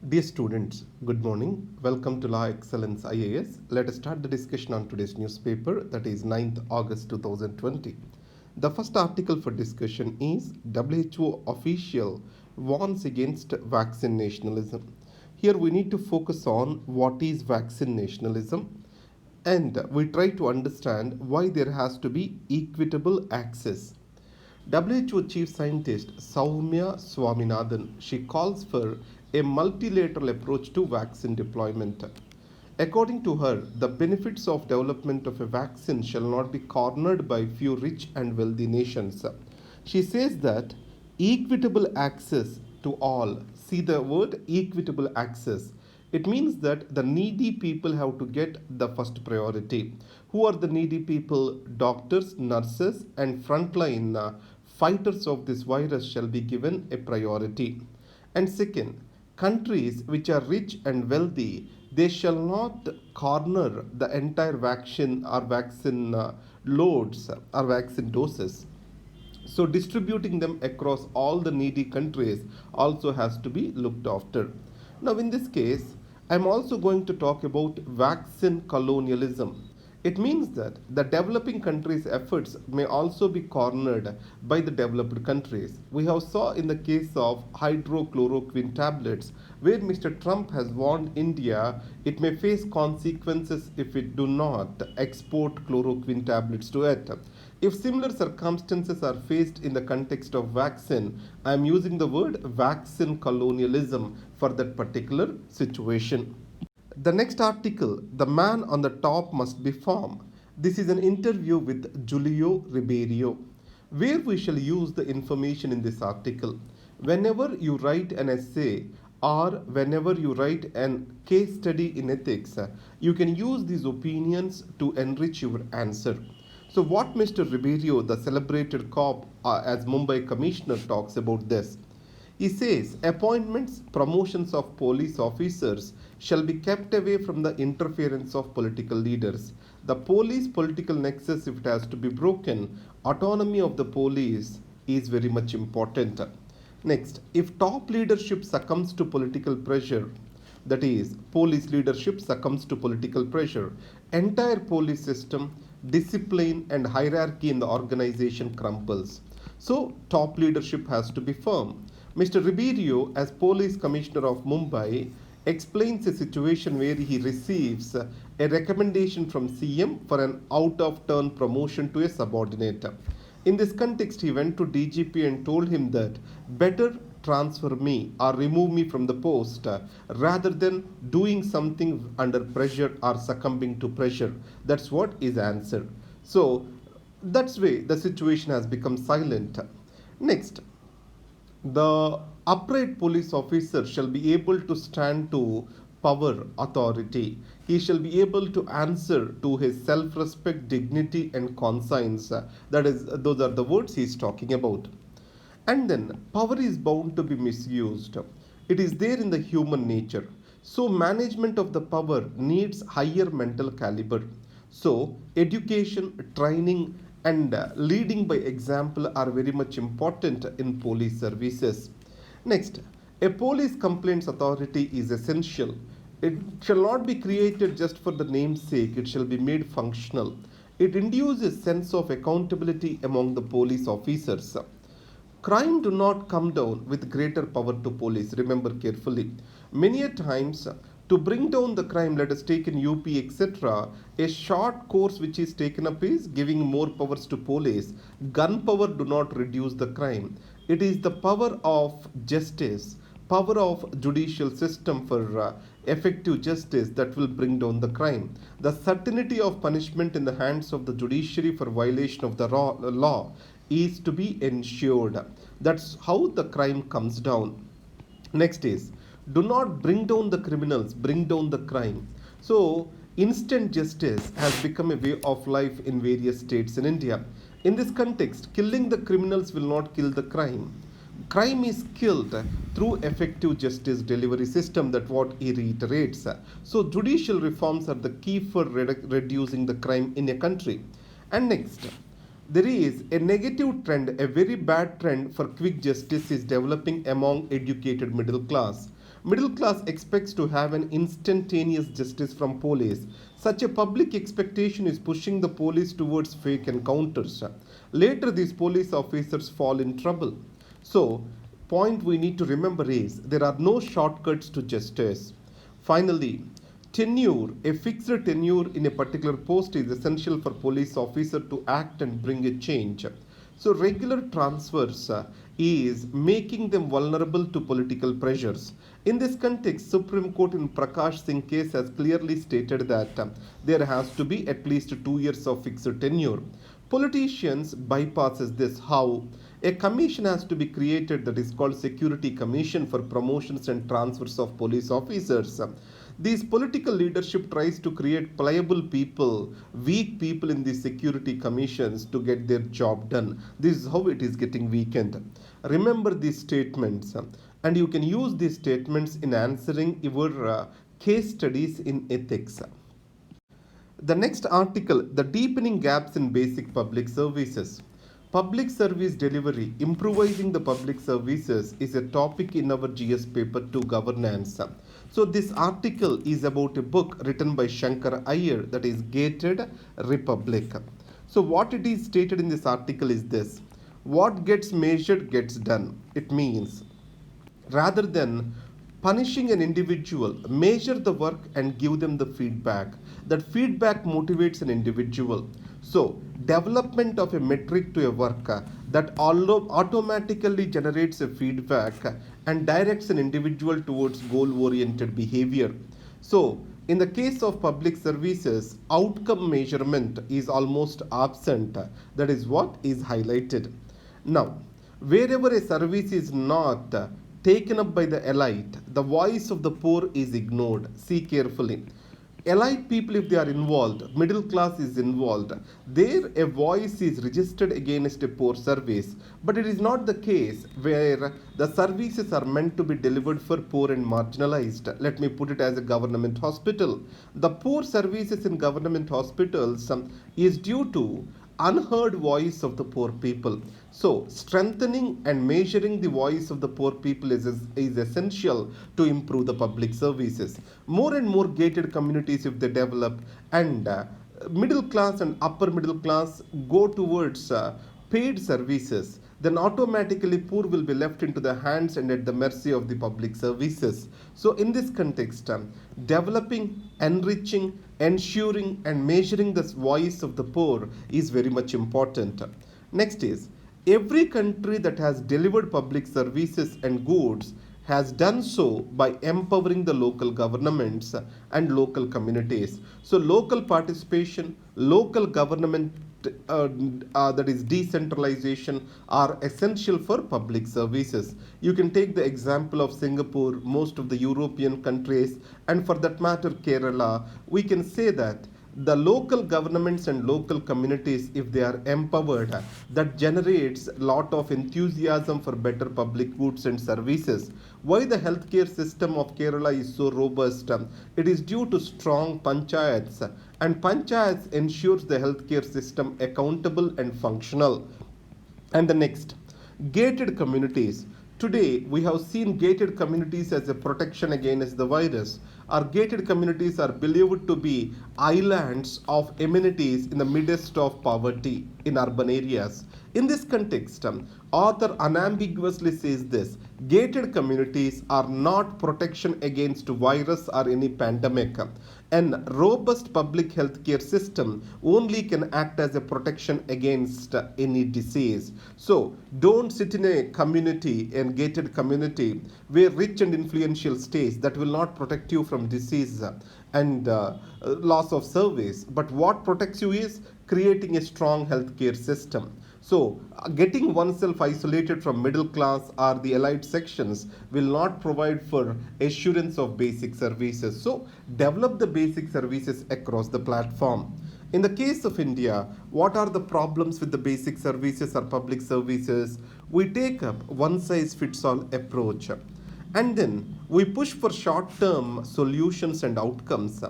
Dear students, good morning. Welcome to Law Excellence IAS. Let us start the discussion on today's newspaper, that is 9th August 2020. The first article for discussion is WHO official warns against vaccine nationalism. Here we need to focus on what is vaccine nationalism, and we try to understand why there has to be equitable access. WHO Chief Scientist Soumya Swaminathan, she calls for a multilateral approach to vaccine deployment. According to her, the benefits of development of a vaccine shall not be cornered by few rich and wealthy nations. She says that equitable access to all, see the word equitable access, it means that the needy people have to get the first priority. Who are the needy people? Doctors, nurses, and frontline fighters of this virus shall be given a priority. And second, countries which are rich and wealthy, they shall not corner the entire vaccine loads or vaccine doses. So distributing them across all the needy countries also has to be looked after. Now in this case, I'm also going to talk about vaccine colonialism. It means that the developing countries' efforts may also be cornered by the developed countries. We have saw in the case of hydrochloroquine tablets, where Mr. Trump has warned India it may face consequences if it do not export chloroquine tablets to it. If similar circumstances are faced in the context of vaccine, I am using the word vaccine colonialism for that particular situation. The next article, The Man on the Top Must Be Firm. This is an interview with Julio Ribeiro, where we shall use the information in this article. Whenever you write an essay or whenever you write a case study in ethics, you can use these opinions to enrich your answer. So, what Mr. Ribeiro, the celebrated cop as Mumbai Commissioner, talks about this? He says appointments, promotions of police officers shall be kept away from the interference of political leaders. The police political nexus, if it has to be broken, autonomy of the police is very much important. Next, if top leadership succumbs to political pressure, that is, police leadership succumbs to political pressure, entire police system, discipline, and hierarchy in the organization crumbles. So, top leadership has to be firm. Mr. Ribeiro, as Police Commissioner of Mumbai, explains a situation where he receives a recommendation from CM for an out of turn promotion to a subordinate. In this context, he went to DGP and told him that better transfer me or remove me from the post rather than doing something under pressure or succumbing to pressure. That's what is answered. So that's way the situation has become silent. Next, the upright police officer shall be able to stand to power authority. He shall be able to answer to his self respect, dignity, and conscience. That is, those are the words he is talking about. And then, power is bound to be misused. It is there in the human nature. So, management of the power needs higher mental caliber. So, education, training, and leading by example are very much important in police services. Next, a police complaints authority is essential. It shall not be created just for the name's sake, it shall be made functional. It induces sense of accountability among the police officers. Crime do not come down with greater power to police. Remember carefully. Many a times, to bring down the crime, let us take in UP, etc., a short course which is taken up is giving more powers to police. Gun power do not reduce the crime. It is the power of justice, power of judicial system for effective justice that will bring down the crime. The certainty of punishment in the hands of the judiciary for violation of the law is to be ensured. That's how the crime comes down. Next is, do not bring down the criminals, bring down the crime. So, instant justice has become a way of life in various states in India. In this context, killing the criminals will not kill the crime. Crime is killed through effective justice delivery system, that what he reiterates. So judicial reforms are the key for reducing the crime in a country. And next, there is a negative trend, a very bad trend for quick justice is developing among educated middle class. Middle class expects to have an instantaneous justice from police. Such a public expectation is pushing the police towards fake encounters. Later, these police officers fall in trouble. So, point we need to remember is there are no shortcuts to justice. Finally, tenure, a fixed tenure in a particular post is essential for police officer to act and bring a change. So regular transfers is making them vulnerable to political pressures. In this context, Supreme Court in Prakash Singh case has clearly stated that there has to be at least 2 years of fixed tenure. Politicians bypasses this. How? A commission has to be created that is called Security Commission for promotions and transfers of police officers. These political leadership tries to create pliable people, weak people in these security commissions to get their job done. This is how it is getting weakened. Remember these statements, and you can use these statements in answering your case studies in ethics. The next article, the deepening gaps in basic public services. Public service delivery, improvising the public services is a topic in our GS paper 2 governance. So this article is about a book written by Shankar Iyer, that is Gated Republic. So what it is stated in this article is this: what gets measured gets done. It means rather than punishing an individual, measure the work and give them the feedback. That feedback motivates an individual. So development of a metric to a work that automatically generates a feedback and directs an individual towards goal oriented behavior. So in the case of public services, outcome measurement is almost absent. That is what is highlighted. Now, wherever a service is not taken up by the elite, the voice of the poor is ignored. See carefully. Elite people, if they are involved, middle class is involved, there a voice is registered against a poor service. But it is not the case where the services are meant to be delivered for poor and marginalized. Let me put it as a government hospital. The poor services in government hospitals is due to unheard voice of the poor people. So strengthening and measuring the voice of the poor people is essential to improve the public services. More and more gated communities, if they develop, and middle class and upper middle class go towards paid services, then automatically poor will be left into the hands and at the mercy of the public services. So in this context, developing, enriching, ensuring and measuring the voice of the poor is very much important. Next is, every country that has delivered public services and goods has done so by empowering the local governments and local communities. So local participation, local government, that is decentralization, are essential for public services. You can take the example of Singapore, most of the European countries, and for that matter Kerala. We can say that the local governments and local communities, if they are empowered, that generates a lot of enthusiasm for better public goods and services. Why the healthcare system of Kerala is so robust? It is due to strong panchayats, and panchayats ensures the healthcare system accountable and functional. And the next, gated communities. Today, we have seen gated communities as a protection against the virus. Our gated communities are believed to be islands of amenities in the midst of poverty in urban areas. In this context, author unambiguously says this: gated communities are not protection against virus or any pandemic. An robust public healthcare system only can act as a protection against any disease. So don't sit in a community, a gated community, where rich and influential stays. That will not protect you from disease and loss of service. But what protects you is creating a strong healthcare system. So getting oneself isolated from middle class or the elite sections will not provide for assurance of basic services. So develop the basic services across the platform. In the case of India, what are the problems with the basic services or public services? We take up one size fits all approach, and then we push for short term solutions and outcomes.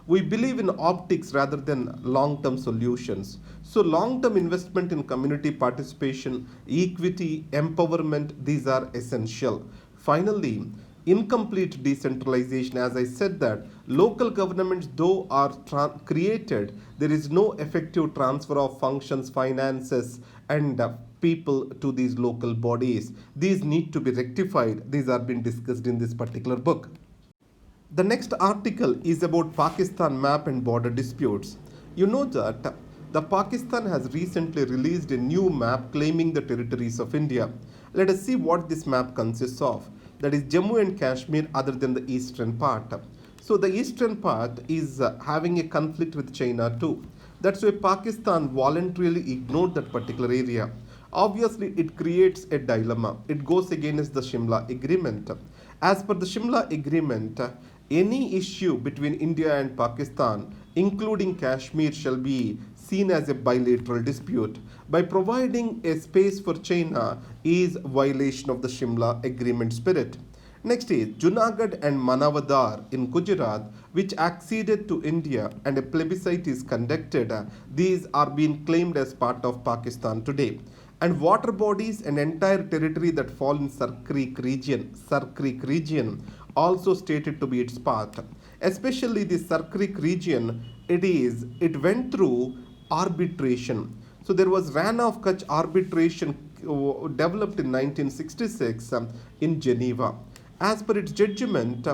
We believe in optics rather than long term solutions. So long term investment in community participation, equity, empowerment, these are essential. Finally, incomplete decentralization. As I said, that local governments though are created, there is no effective transfer of functions, finances, and people to these local bodies. These need to be rectified. These are being discussed in this particular book. The next article is about Pakistan map and border disputes. You know that the Pakistan has recently released a new map claiming the territories of India. Let us see what this map consists of. That is Jammu and Kashmir other than the eastern part. So the eastern part is having a conflict with China too. That's why Pakistan voluntarily ignored that particular area. Obviously, it creates a dilemma. It goes against the Shimla Agreement. As per the Shimla Agreement, any issue between India and Pakistan, including Kashmir, shall be seen as a bilateral dispute. By providing a space for China is violation of the Shimla Agreement spirit. Next is Junagadh and Manavadar in Gujarat, which acceded to India and a plebiscite is conducted. These are being claimed as part of Pakistan today. And water bodies and entire territory that fall in Sar Creek region, also stated to be its part. Especially the Sar Creek region, it went through arbitration. So there was Ran of Kutch arbitration developed in 1966 in Geneva. As per its judgment,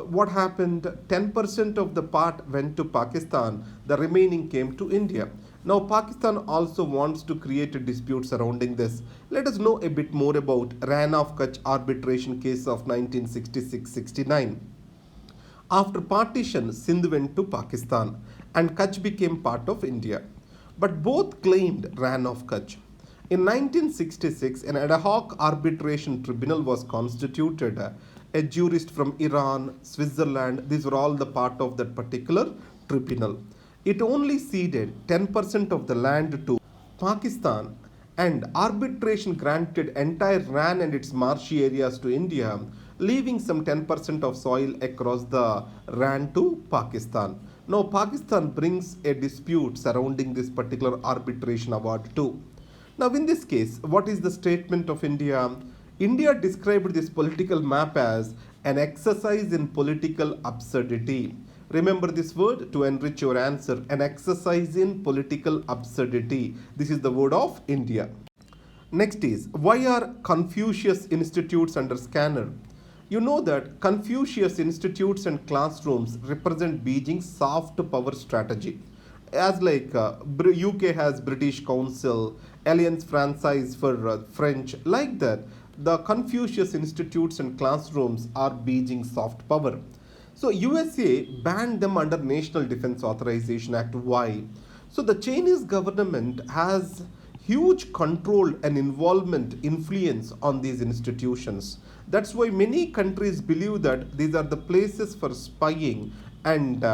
what happened? 10% of the part went to Pakistan, the remaining came to India. Now, Pakistan also wants to create a dispute surrounding this. Let us know a bit more about Ran of Kutch arbitration case of 1966-69. After partition, Sindh went to Pakistan and Kutch became part of India. But both claimed Ran of Kutch. In 1966, an ad hoc arbitration tribunal was constituted. A jurist from Iran, Switzerland, these were all the part of that particular tribunal. It only ceded 10% of the land to Pakistan, and arbitration granted entire Ran and its marshy areas to India, leaving some 10% of soil across the Ran to Pakistan. Now, Pakistan brings a dispute surrounding this particular arbitration award too. Now, in this case, what is the statement of India? India described this political map as an exercise in political absurdity. Remember this word to enrich your answer. An exercise in political absurdity. This is the word of India. Next is, why are Confucius institutes under scanner? You know that Confucius institutes and classrooms represent Beijing's soft power strategy. As like UK has British Council, Alliance Francaise for French, like that, the Confucius institutes and classrooms are Beijing's soft power. So USA banned them under National Defense Authorization Act. Why? So the Chinese government has huge control and involvement, influence on these institutions. That's why many countries believe that these are the places for spying and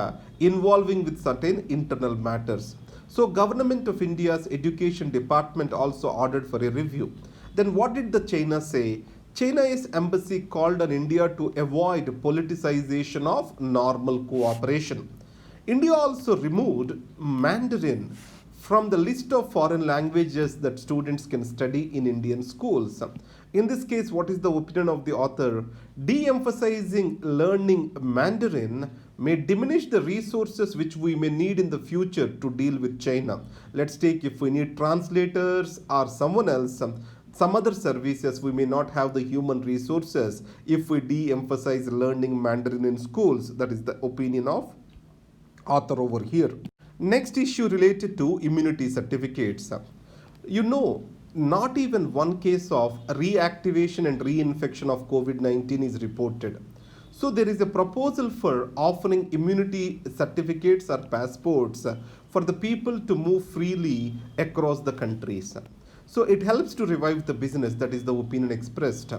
involving with certain internal matters. So government of India's education department also ordered for a review. Then what did the China say? China's embassy called on India to avoid politicization of normal cooperation. India also removed Mandarin from the list of foreign languages that students can study in Indian schools. In this case, what is the opinion of the author? De-emphasizing learning Mandarin may diminish the resources which we may need in the future to deal with China. Let's take if we need translators or someone else, some other services, we may not have the human resources if we de-emphasize learning Mandarin in schools. That is the opinion of author over here. Next issue related to immunity certificates. You know, not even one case of reactivation and reinfection of COVID-19 is reported. So there is a proposal for offering immunity certificates or passports for the people to move freely across the countries. So it helps to revive the business, that is the opinion expressed.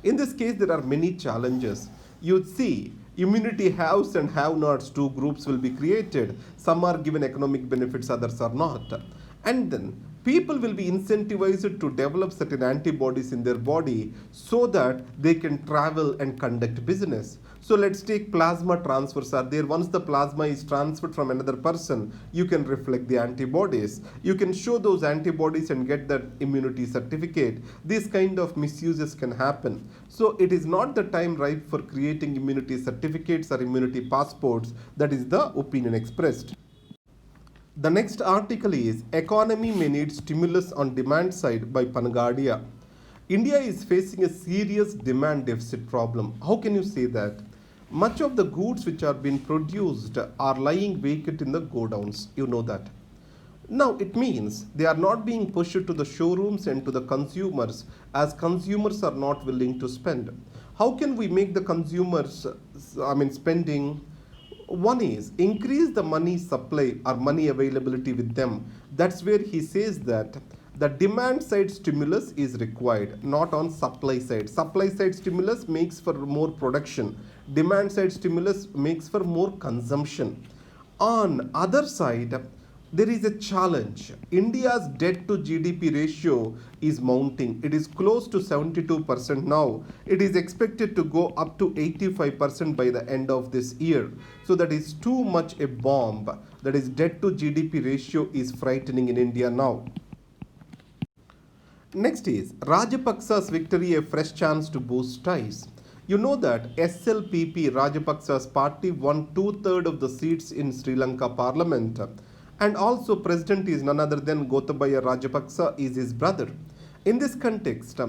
In this case, there are many challenges. You'd see immunity haves and have-nots, two groups will be created. Some are given economic benefits, others are not. And then people will be incentivized to develop certain antibodies in their body so that they can travel and conduct business. So let's take plasma transfers are there. Once the plasma is transferred from another person, you can reflect the antibodies. You can show those antibodies and get that immunity certificate. These kind of misuses can happen. So it is not the time ripe for creating immunity certificates or immunity passports. That is the opinion expressed. The next article is Economy May Need Stimulus on Demand Side by Panagadia. India is facing a serious demand deficit problem. How can you say that? Much of the goods which are being produced are lying vacant in the godowns. You know that. Now it means they are not being pushed to the showrooms and to the consumers as consumers are not willing to spend. How can we make the consumers, spending? One is increase the money supply or money availability with them. That's where he says that the demand side stimulus is required, not on supply side. Supply side stimulus makes for more production. Demand side stimulus makes for more consumption. On other side, there is a challenge. India's debt to GDP ratio is mounting. It is close to 72% now. It is expected to go up to 85% by the end of this year. So that is too much a bomb. That is debt to GDP ratio is frightening in India now. Next is Rajapaksa's victory a fresh chance to boost ties. You know that SLPP Rajapaksa's party won 2/3 of the seats in Sri Lanka parliament. And also president is none other than Gotabaya Rajapaksa is his brother. In this context,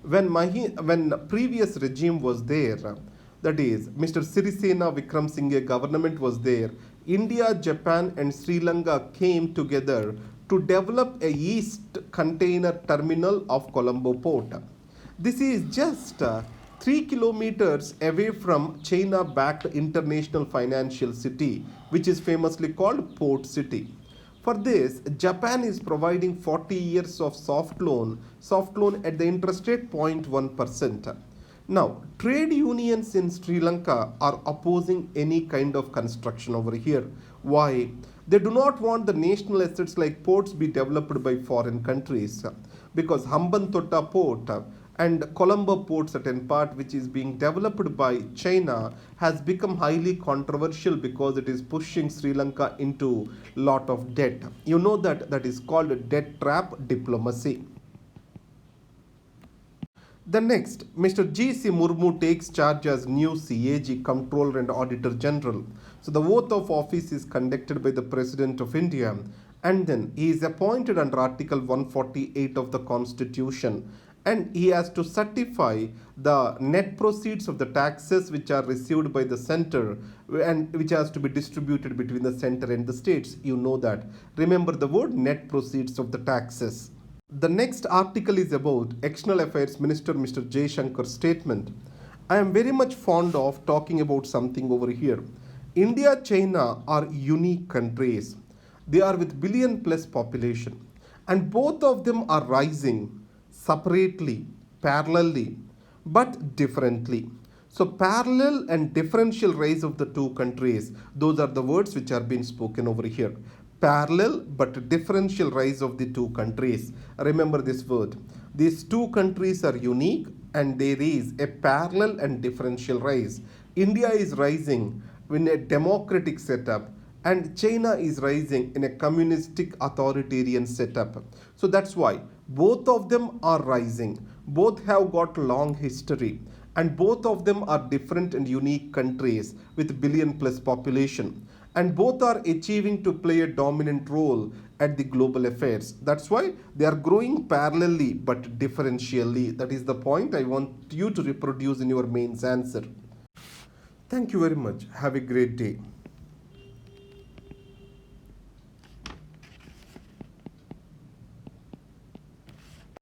when previous regime was there, that is Mr. Sirisena Vikramsinghe government was there, India, Japan and Sri Lanka came together to develop a east container terminal of Colombo port. This is just 3 kilometers away from China-backed international financial city, which is famously called Port City. For this, Japan is providing 40 years of soft loan at the interest rate 0.1%. Now, trade unions in Sri Lanka are opposing any kind of construction over here. Why? They do not want the national assets like ports be developed by foreign countries, because Hambantota port and Colombo port certain part which is being developed by China has become highly controversial because it is pushing Sri Lanka into lot of debt. You know that is called debt trap diplomacy. The next, Mr. G.C. Murmu takes charge as new CAG, Comptroller and Auditor General. So the oath of office is conducted by the President of India, and then he is appointed under Article 148 of the Constitution, and he has to certify the net proceeds of the taxes which are received by the center and which has to be distributed between the center and the states. You know that. Remember the word net proceeds of the taxes. The next article is about External Affairs Minister Mr. Jay Shankar's statement. I am very much fond of talking about something over here. India, China are unique countries. They are with billion plus population, and both of them are rising separately, parallelly, but differently. So parallel and differential rise of the two countries, those are the words which are being spoken over here. Parallel but differential rise of the two countries. Remember this word. These two countries are unique and there is a parallel and differential rise. India is rising in a democratic setup and China is rising in a communistic authoritarian setup. So that's why both of them are rising. Both have got long history and both of them are different and unique countries with billion plus population. And both are achieving to play a dominant role at the global affairs. That's why they are growing parallelly but differentially. That is the point I want you to reproduce in your mains answer. Thank you very much. Have a great day.